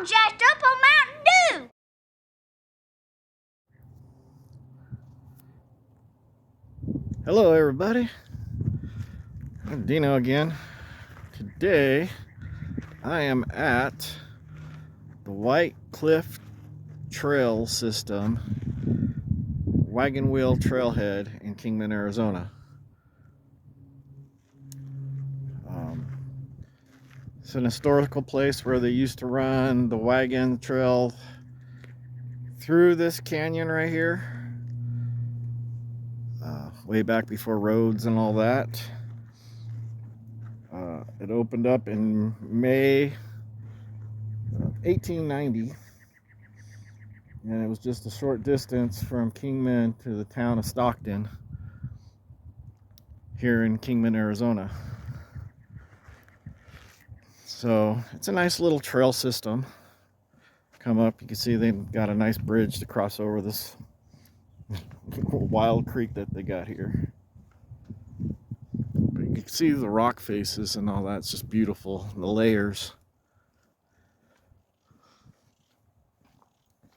all jacked up on Mountain Dew. Hello everybody, I'm Dino again. Today I am at the White Cliff Trail System wagon wheel trailhead in Kingman, Arizona. It's an historical place where they used to run the wagon trail through this canyon right here, way back before roads and all that. It opened up in May 1890, and it was just a short distance from Kingman to the town of Stockton here in Kingman, Arizona. So it's a nice little trail system. Come up, you can see they've got a nice bridge to cross over this wild creek that they got here. But you can see the rock faces and all that. It's just beautiful, the layers.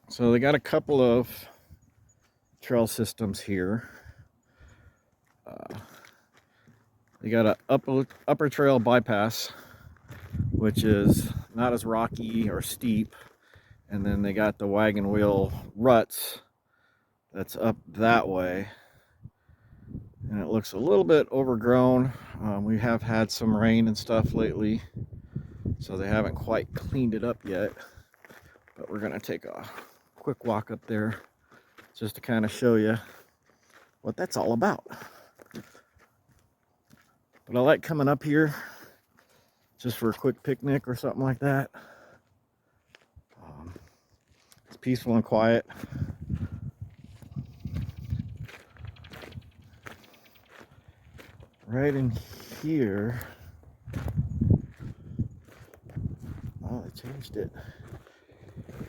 So they got a couple of trail systems here. They got an upper trail bypass, which is not as rocky or steep, and then they got the wagon wheel ruts that's up that way, and it looks a little bit overgrown. We have had some rain and stuff lately, so they haven't quite cleaned it up yet, but we're gonna take a quick walk up there just to kind of show you what that's all about. But I like coming up here just for a quick picnic or something like that. It's peaceful and quiet. Right in here, oh, they changed it.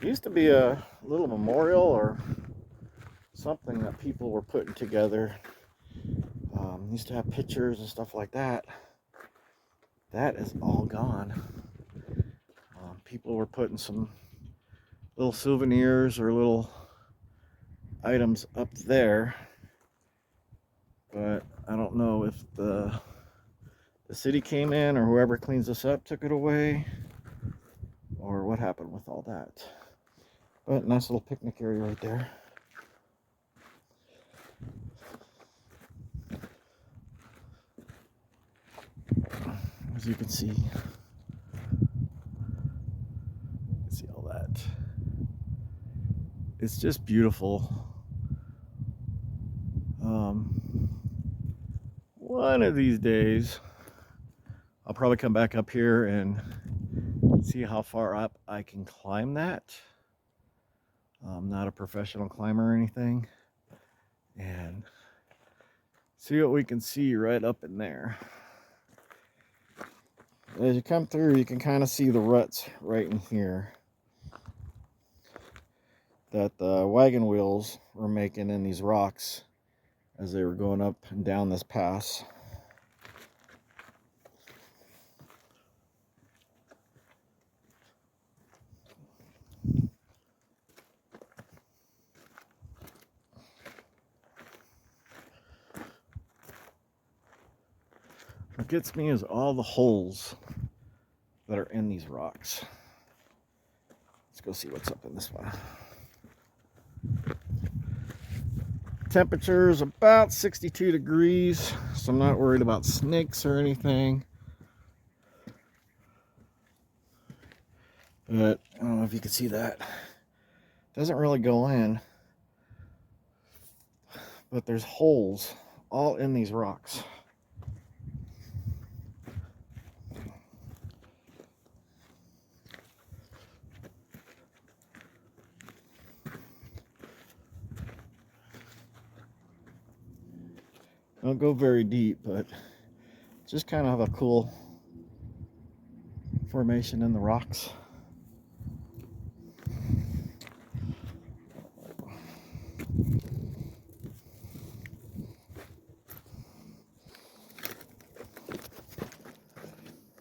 It used to be a little memorial or something that people were putting together. Used to have pictures and stuff like that. That is all gone. People were putting some little souvenirs or little items up there, but I don't know if the city came in or whoever cleans this up took it away, or what happened with all that. But nice little picnic area right there. As you can see all that. It's just beautiful. One of these days, I'll probably come back up here and see how far up I can climb that. I'm not a professional climber or anything, and see what we can see right up in there. As you come through, you can kind of see the ruts right in here that the wagon wheels were making in these rocks as they were going up and down this pass. What gets me is all the holes that are in these rocks. Let's go see what's up in this one. Temperature is about 62 degrees, so I'm not worried about snakes or anything. But I don't know if you can see that. It doesn't really go in, but there's holes all in these rocks. Don't go very deep, but just kind of a cool formation in the rocks.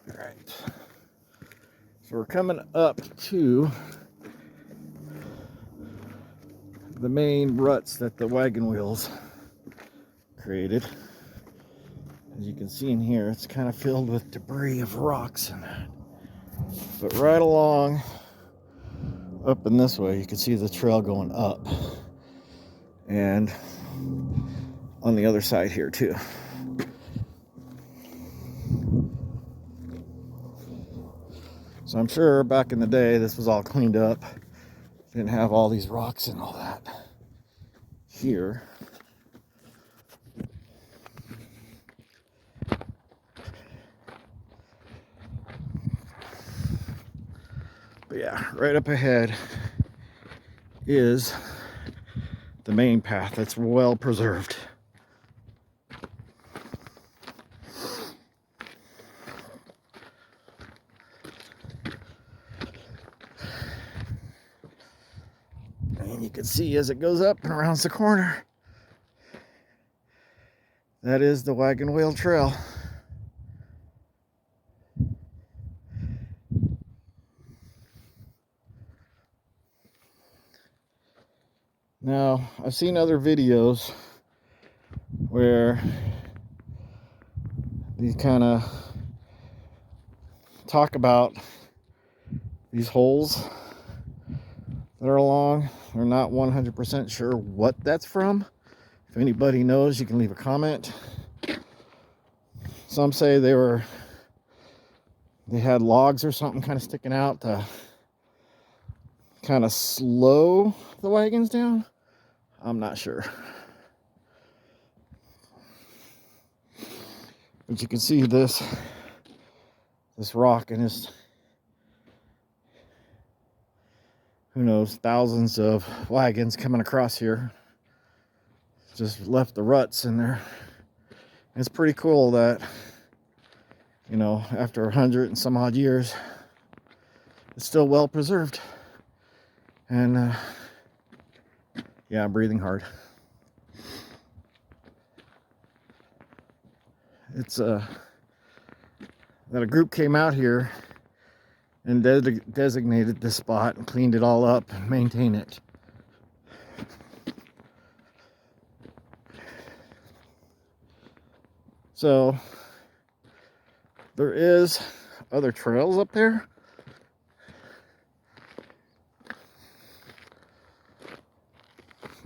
All right. So we're coming up to the main ruts that the wagon wheels created. As you can see in here, it's kind of filled with debris of rocks and that. But right along, up and this way, you can see the trail going up. And on the other side here too. So I'm sure back in the day, this was all cleaned up. Didn't have all these rocks and all that here. But yeah, right up ahead is the main path that's well preserved. And you can see as it goes up and around the corner, that is the Wagon Wheel Trail. Now, I've seen other videos where these kind of talk about these holes that are along. They're not 100% sure what that's from. If anybody knows, you can leave a comment. Some say they had logs or something kind of sticking out to kind of slow the wagons down. I'm not sure. But you can see this rock and just, who knows, thousands of wagons coming across here. Just left the ruts in there. It's pretty cool that, you know, after 100 and some odd years, it's still well preserved. And yeah, I'm breathing hard. It's that a group came out here and designated this spot and cleaned it all up and maintained it. So there is other trails up there.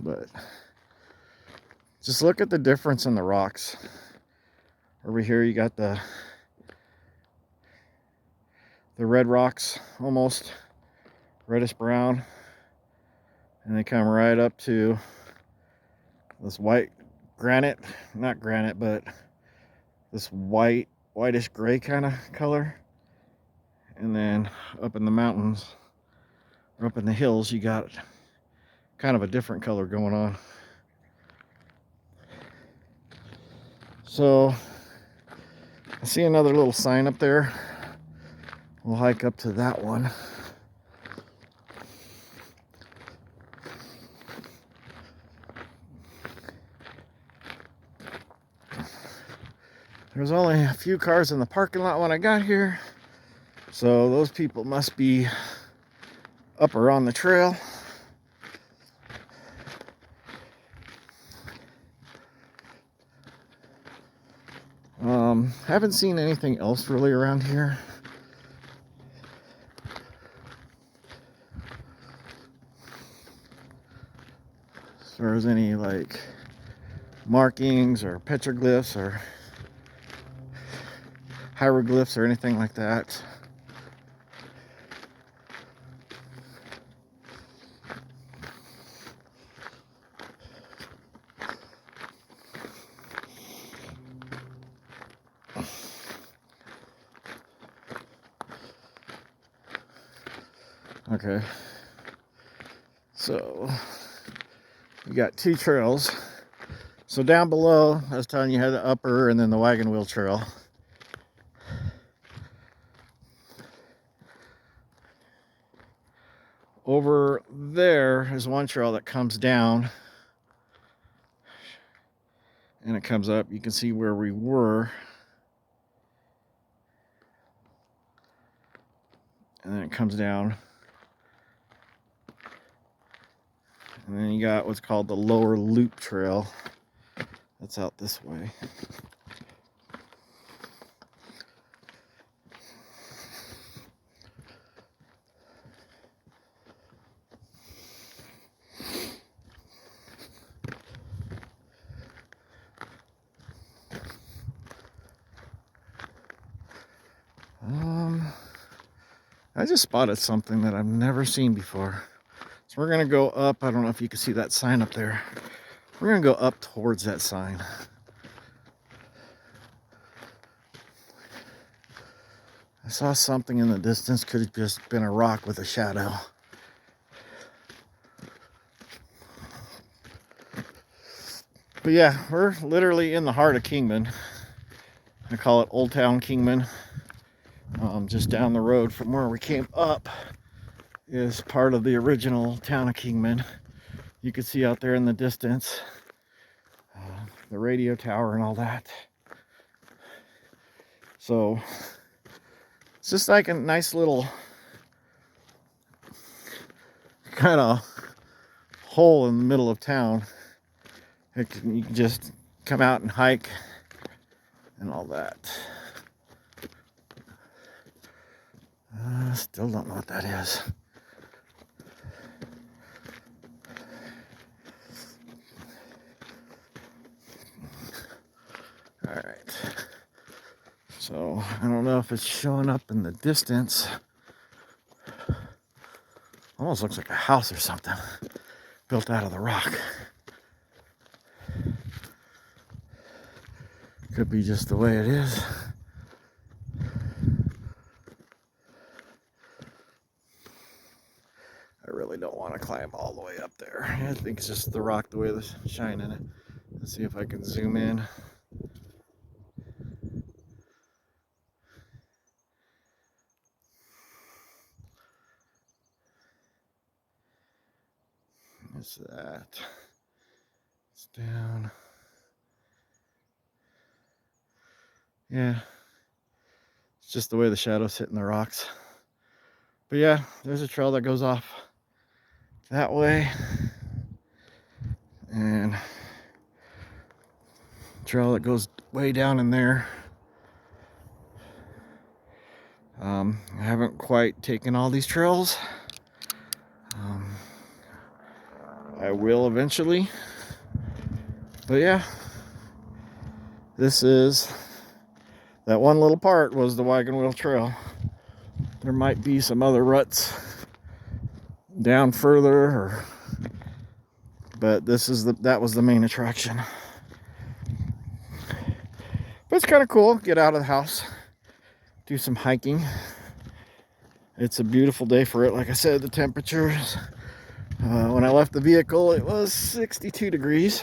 But just look at the difference in the rocks. Over here you got the red rocks, almost reddish brown, and they come right up to this white granite, not granite, but this whitish gray kind of color. And then up in the mountains, or up in the hills, you got kind of a different color going on. So I see another little sign up there. We'll hike up to that one. There's only a few cars in the parking lot when I got here, so those people must be up or on the trail. Haven't seen anything else really around here. As far as any like markings or petroglyphs or hieroglyphs or anything like that. Okay, so you got two trails. So down below, I was telling you, had the upper and then the wagon wheel trail. Over there is one trail that comes down and it comes up. You can see where we were. and then it comes down. And then you got what's called the lower loop trail. That's out this way. I just spotted something that I've never seen before. So we're gonna go up. I don't know if you can see that sign up there. We're gonna go up towards that sign. I saw something in the distance. Could have just been a rock with a shadow. But yeah, we're literally in the heart of Kingman. I call it Old Town Kingman. Just down the road from where we came up is part of the original town of Kingman. You can see out there in the distance the radio tower and all that. So it's just like a nice little kind of hole in the middle of town. You can just come out and hike and all that. Still don't know what that is. All right. So I don't know if it's showing up in the distance. Almost looks like a house or something built out of the rock. Could be just the way it is. I really don't want to climb all the way up there. I think it's just the rock, the way the shine in it. Let's see if I can zoom in. What's that? It's down. Yeah. It's just the way the shadows hitting the rocks. But yeah, there's a trail that goes off that way. And a trail that goes way down in there. I haven't quite taken all these trails. I will eventually. But yeah, this is, that one little part was the wagon wheel trail. There might be some other ruts down further, but this is that was the main attraction. But it's kind of cool. Get out of the house, do some hiking. It's a beautiful day for it. Like I said, the temperatures, when I left the vehicle, it was 62 degrees.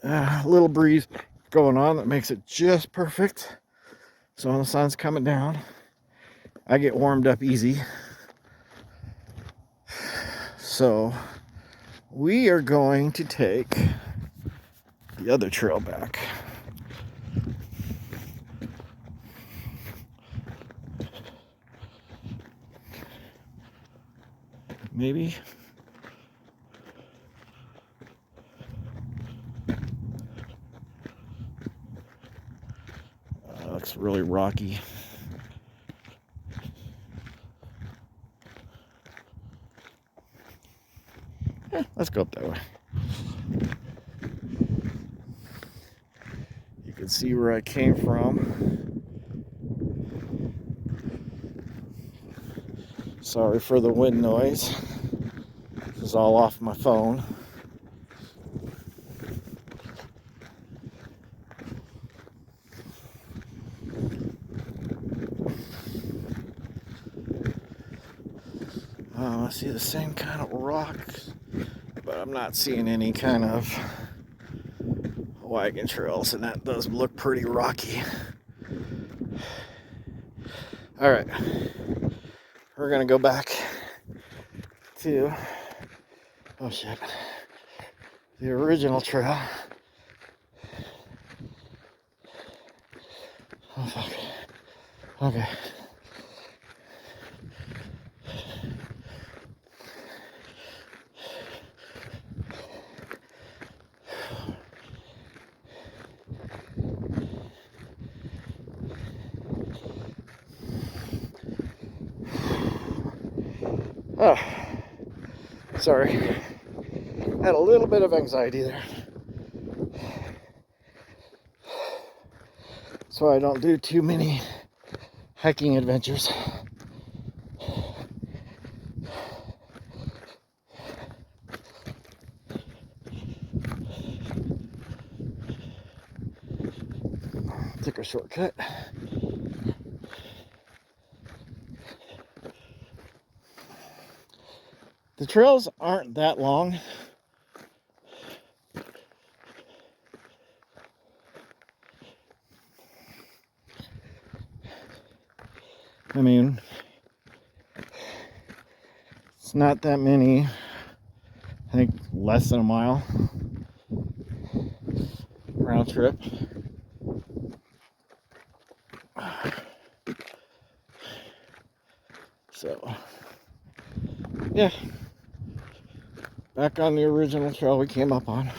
A little breeze going on that makes it just perfect. So when the sun's coming down, I get warmed up easy. So we are going to take the other trail back. Maybe. Looks really rocky. Let's go up that way. You can see where I came from. Sorry for the wind noise. This is all off my phone. I see the same kind of rocks, but I'm not seeing any kind of wagon trails, and that does look pretty rocky. All right, we're gonna go back to, oh shit, the original trail. Oh fuck. Okay. Oh, sorry. Had a little bit of anxiety there. So I don't do too many hiking adventures. Took a shortcut. The trails aren't that long. I mean, it's not that many. I think less than a mile round trip. So, yeah, back on the original trail we came up on.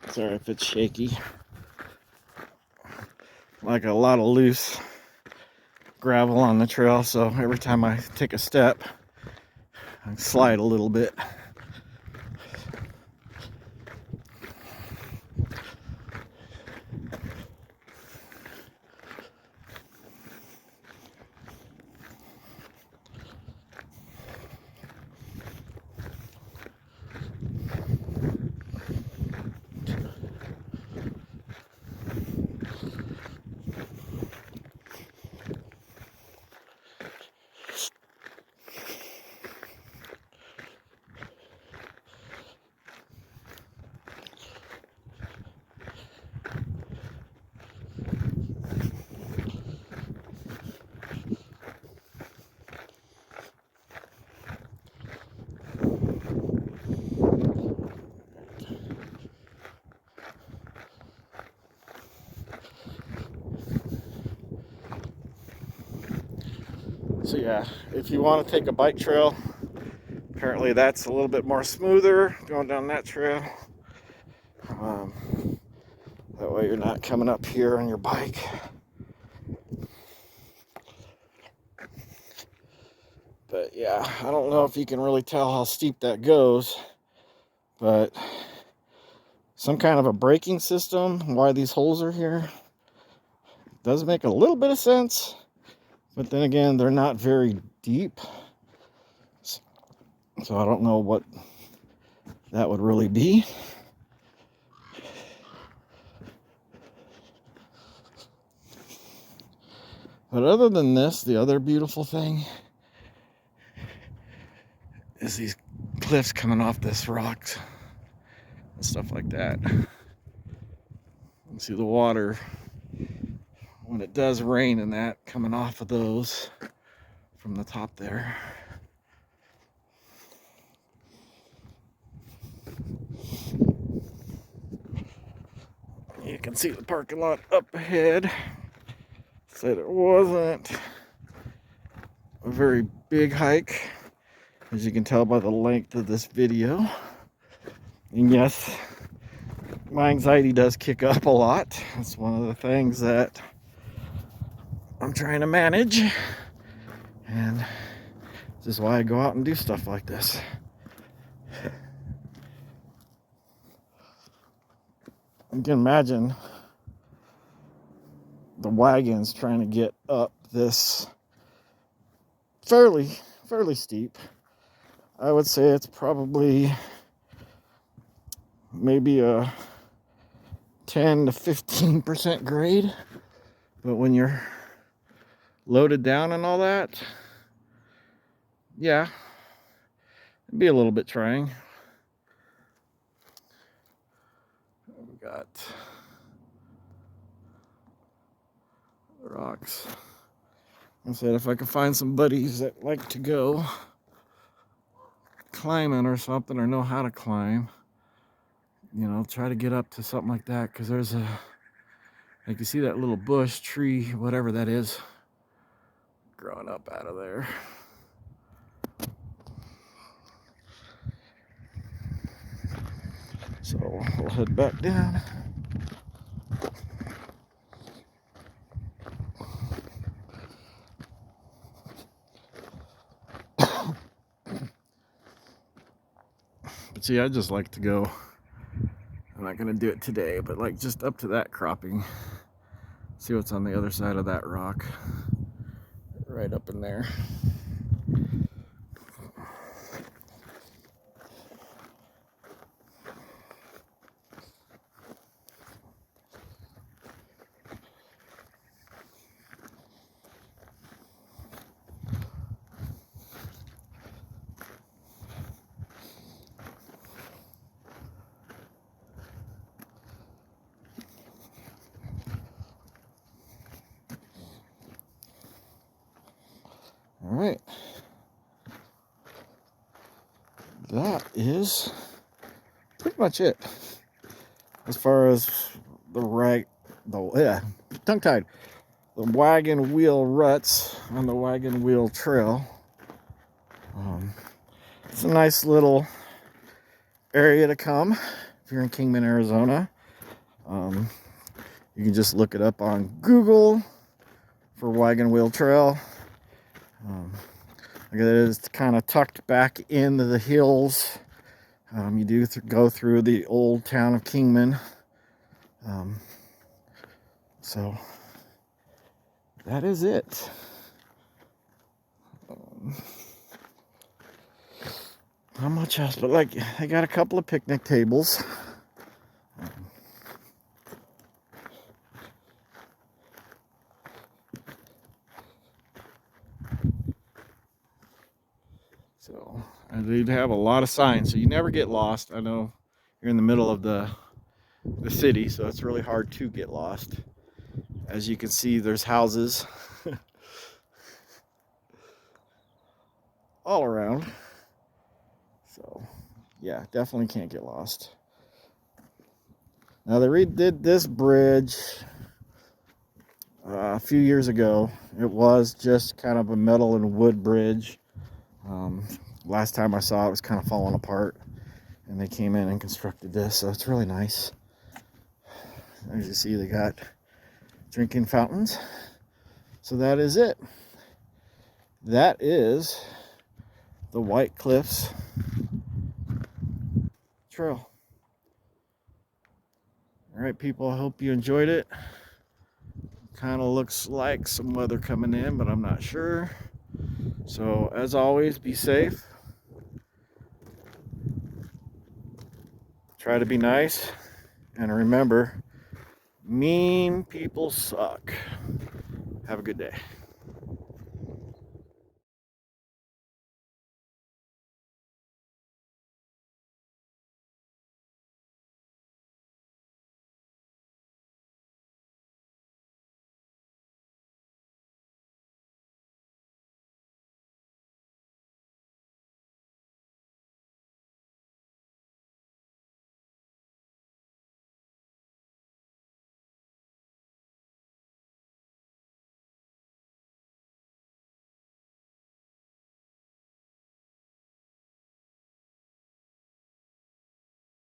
Sorry if it's shaky. Like a lot of loose gravel on the trail, so every time I take a step, I slide a little bit. So yeah, if you want to take a bike trail, apparently that's a little bit more smoother going down that trail. That way you're not coming up here on your bike. But yeah, I don't know if you can really tell how steep that goes, but some kind of a braking system, why these holes are here, does make a little bit of sense. But then again, they're not very deep. So I don't know what that would really be. But other than this, the other beautiful thing is these cliffs coming off this rocks and stuff like that. You see the water when it does rain and that coming off of those from the top there. You can see the parking lot up ahead. Said it wasn't a very big hike, as you can tell by the length of this video. And yes, my anxiety does kick up a lot. That's one of the things that I'm trying to manage. And this is why I go out and do stuff like this. You can imagine the wagons trying to get up this fairly steep. I would say it's probably maybe a 10 to 15% grade. But when you're loaded down and all that, yeah, it'd be a little bit trying. We got rocks. I said if I could find some buddies that like to go climbing or something, or know how to climb, you know, try to get up to something like that, because there's a, like, you see that little bush, tree, whatever that is, growing up out of there. So we'll head back down. But see, I just like to go, I'm not gonna do it today, but like just up to that cropping. See what's on the other side of that rock. Right up in there. All right. That is pretty much it as far as tongue-tied, the wagon wheel ruts on the wagon wheel trail. It's a nice little area to come if you're in Kingman, Arizona. You can just look it up on Google for wagon wheel trail. It is kind of tucked back into the hills. You do go through the old town of Kingman. So that is it. Not much else, but like I got a couple of picnic tables. So, and they'd have a lot of signs, so you never get lost. I know you're in the middle of the city, so it's really hard to get lost. As you can see, there's houses all around. So, yeah, definitely can't get lost. Now, they redid this bridge a few years ago. It was just kind of a metal and wood bridge. Last time I saw it, it was kind of falling apart, and they came in and constructed this, so it's really nice. As you see, they got drinking fountains. So that is it. That is the White Cliffs Trail. All right, people, I hope you enjoyed it. Kind of looks like some weather coming in, but I'm not sure. So as always, be safe. Try to be nice. And remember, mean people suck. Have a good day.